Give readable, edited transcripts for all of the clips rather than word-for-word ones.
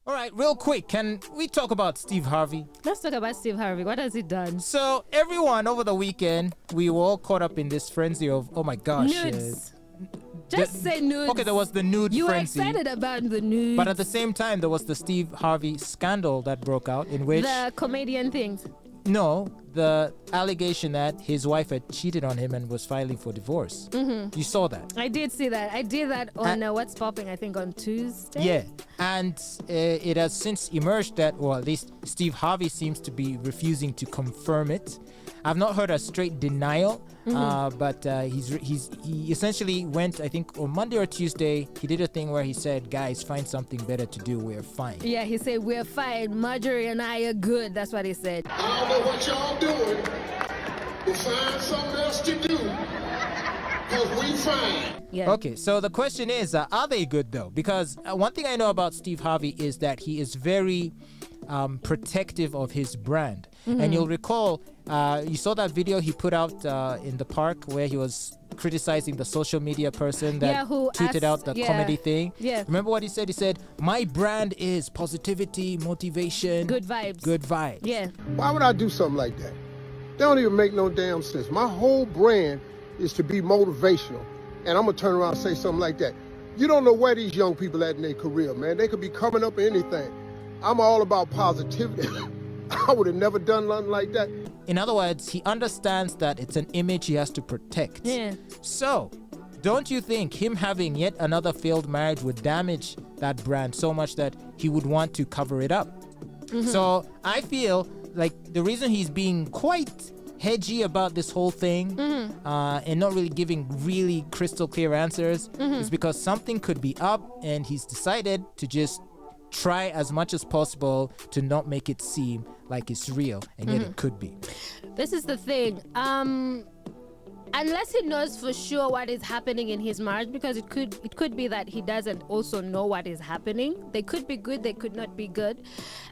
All right, real quick, can we talk about Steve Harvey? Let's talk about Steve Harvey. What has he done? So everyone over the weekend, we were all caught up in this frenzy of, oh my gosh. Nudes. Just say nudes. Okay, there was the nude You were frenzy. excited about the nudes. But at the same time, there was the Steve Harvey scandal that broke out in which... The comedian things. No, the allegation that his wife had cheated on him and was filing for divorce. Mm-hmm. You saw that? I did see that. I did that on What's Popping, I think on Tuesday. Yeah, and it has since emerged that, or at least Steve Harvey seems to be refusing to confirm it. I've not heard a straight denial, but he essentially went, I think, on Monday or Tuesday, he did a thing where he said, guys, find something better to do, we're fine. Yeah, he said, we're fine, Marjorie and I are good, that's what he said. I don't know what y'all doing, but find something else to do, because we fine. Yeah. Okay, so the question is, are they good though? Because one thing I know about Steve Harvey is that he is very protective of his brand. And you'll recall, you saw that video he put out in the park where he was criticizing the social media person that tweeted out the comedy thing. Yeah. Remember what he said? He said, my brand is positivity, motivation. Good vibes. Good vibes. Yeah. Why would I do something like that? That don't even make no damn sense. My whole brand is to be motivational. And I'm going to turn around and say something like that. You don't know where these young people at in their career, man. They could be coming up in anything. I'm all about positivity. I would have never done nothing like that. In other words, he understands that it's an image he has to protect. Yeah. So, don't you think him having yet another failed marriage would damage that brand so much that he would want to cover it up? So, I feel like the reason he's being quite hedgy about this whole thing and not really giving really crystal clear answers is because something could be up and he's decided to just try as much as possible to not make it seem like it's real, and yet it could be. This is the thing. Unless he knows for sure what is happening in his marriage, because it could be that he doesn't also know what is happening. They could be good, they could not be good.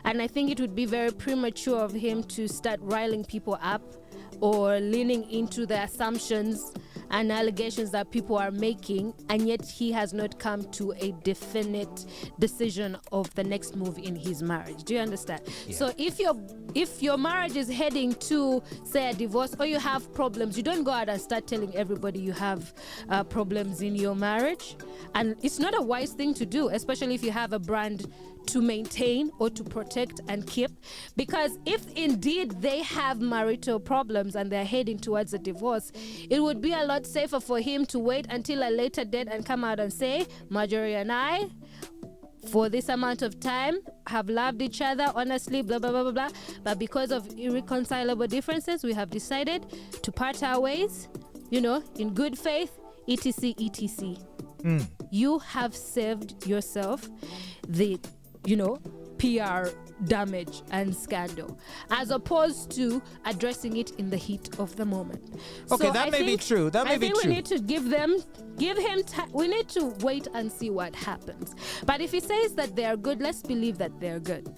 And I think it would be very premature of him to start riling people up or leaning into the assumptions and allegations that people are making, and yet he has not come to a definite decision of the next move in his marriage. Do you understand? Yeah. So if your marriage is heading to, say, a divorce, or you have problems, you don't go out and start telling everybody you have problems in your marriage. And it's not a wise thing to do, especially if you have a brand to maintain or to protect and keep, because if indeed they have marital problems and they're heading towards a divorce, it would be a lot safer for him to wait until a later date and come out and say, Marjorie and I, for this amount of time, have loved each other honestly, blah, blah, blah, blah, blah, but because of irreconcilable differences, we have decided to part our ways, in good faith, etc, etc. You have saved yourself the PR damage and scandal, as opposed to addressing it in the heat of the moment. Okay, so that may be true. That may be true. We need to give him time. We need to wait and see what happens. But if he says that they are good, let's believe that they're good.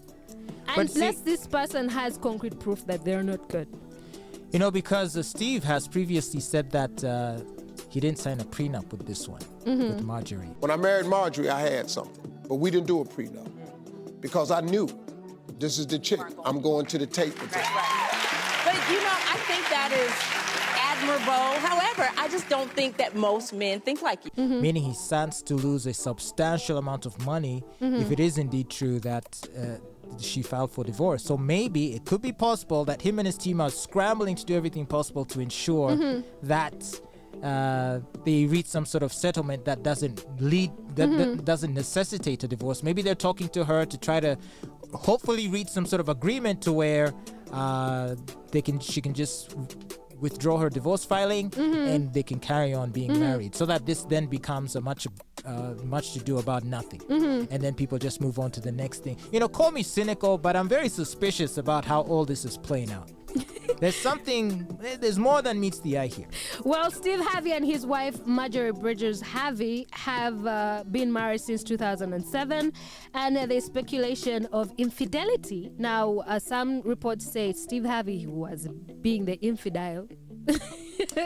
Unless this person has concrete proof that they're not good. Because Steve has previously said that he didn't sign a prenup with this one, with Marjorie. When I married Marjorie, I had something, but we didn't do a prenup because I knew this is the chick. I'm going to the tape with her. Right. But I think that is admirable. However, I just don't think that most men think like you. Meaning he stands to lose a substantial amount of money if it is indeed true that she filed for divorce. So maybe it could be possible that him and his team are scrambling to do everything possible to ensure that they reach some sort of settlement that doesn't doesn't necessitate a divorce. Maybe they're talking to her to try to hopefully reach some sort of agreement to where she can just withdraw her divorce filing and they can carry on being married, so that this then becomes a much to do about nothing, and then people just move on to the next thing. Call me cynical, but I'm very suspicious about how all this is playing out. There's more than meets the eye here. Well, Steve Harvey and his wife, Marjorie Bridges Harvey, have been married since 2007, and there's speculation of infidelity. Now, some reports say Steve Harvey was being the infidel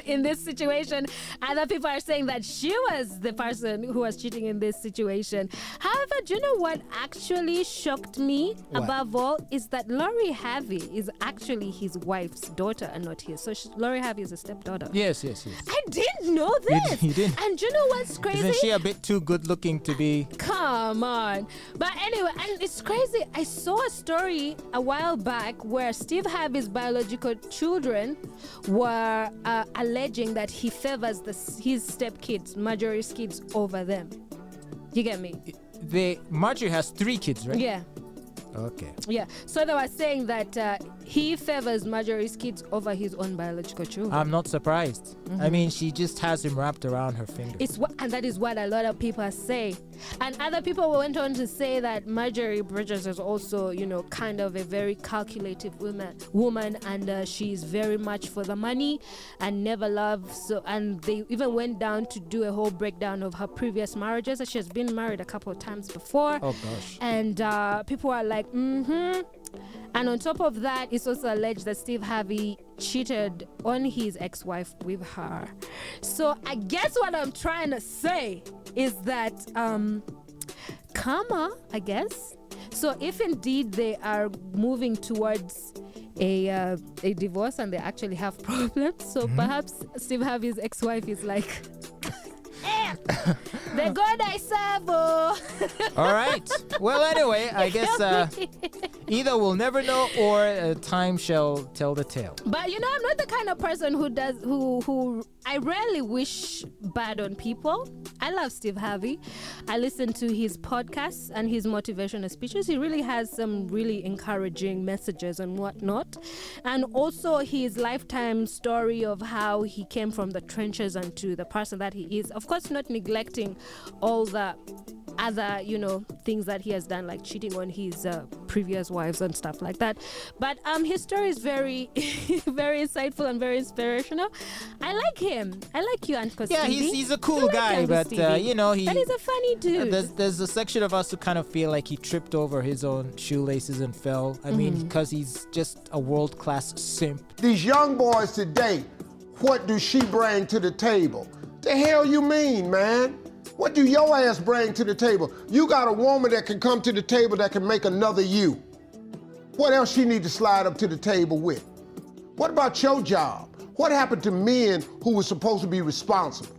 in this situation. Other people are saying that she was the person who was cheating in this situation. However, do you know what actually shocked me What? above all is that Lori Harvey is actually his wife's daughter and not his. So Lori Harvey is a stepdaughter. Yes. I didn't know this. You didn't? And do you know what's crazy? Isn't she a bit too good looking to be? Come on. But anyway, and it's crazy. I saw a story a while back where Steve Harvey's biological children were alleging that he favors his stepkids, Marjorie's kids, over them. You get me? Marjorie has 3 kids, right? Yeah. Okay. Yeah. So they were saying that he favors Marjorie's kids over his own biological children. I'm not surprised. I mean, she just has him wrapped around her finger. And that is what a lot of people say. And other people went on to say that Marjorie Bridges is also, kind of a very calculative woman, and she's very much for the money and never loved. So, and they even went down to do a whole breakdown of her previous marriages. She has been married a couple of times before. Oh gosh. And people are like, And on top of that, it's also alleged that Steve Harvey cheated on his ex-wife with her. So I guess what I'm trying to say is that karma, I guess. So if indeed they are moving towards a divorce and they actually have problems, so perhaps Steve Harvey's ex-wife is like, the God I serve. Oh. All right. Well, anyway, I guess either we'll never know or time shall tell the tale. But I'm not the kind of person who I rarely wish bad on people. I love Steve Harvey. I listen to his podcasts and his motivational speeches. He really has some really encouraging messages and whatnot. And also his lifetime story of how he came from the trenches and to the person that he is. Of course, not neglecting all the other, things that he has done, like cheating on his previous wives and stuff like that. But his story is very, very insightful and very inspirational. I like him. I like you, Uncle Yeah, Stevie. he's a cool guy, but he. But he's a funny dude. There's a section of us who kind of feel like he tripped over his own shoelaces and fell. I mean, because he's just a world-class simp. These young boys today, what do she bring to the table? The hell you mean, man? What do your ass bring to the table? You got a woman that can come to the table that can make another you. What else she need to slide up to the table with? What about your job? What happened to men who were supposed to be responsible?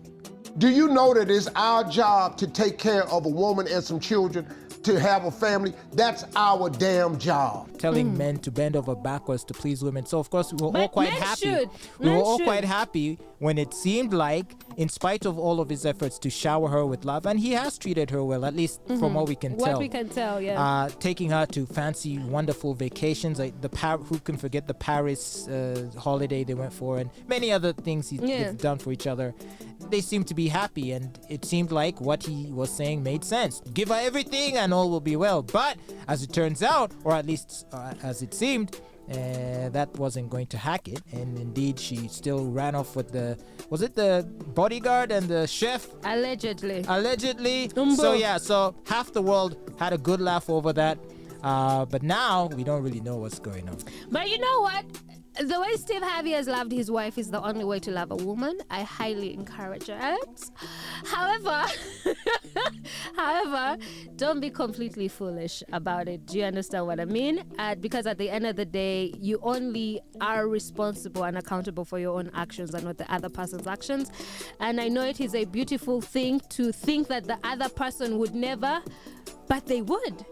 Do you know that it's our job to take care of a woman and some children, to have a family? That's our damn job. Telling men to bend over backwards to please women. So of course we were all quite happy. We were all quite happy when it seemed like, in spite of all of his efforts to shower her with love, and he has treated her well, at least from what we can tell. What we can tell, yeah. Taking her to fancy, wonderful vacations, like who can forget the Paris holiday they went for, and many other things they've done for each other. They seemed to be happy, and it seemed like what he was saying made sense. Give her everything and all will be well. But as it turns out, or at least as it seemed, that wasn't going to hack it, and indeed she still ran off with was it the Bodyguard and the Chef? Allegedly. So half the world had a good laugh over that, but now we don't really know what's going on. But you know what? The way Steve Harvey has loved his wife is the only way to love a woman. I highly encourage it. However, don't be completely foolish about it. Do you understand what I mean? Because at the end of the day, you only are responsible and accountable for your own actions and not the other person's actions. And I know it is a beautiful thing to think that the other person would never, but they would.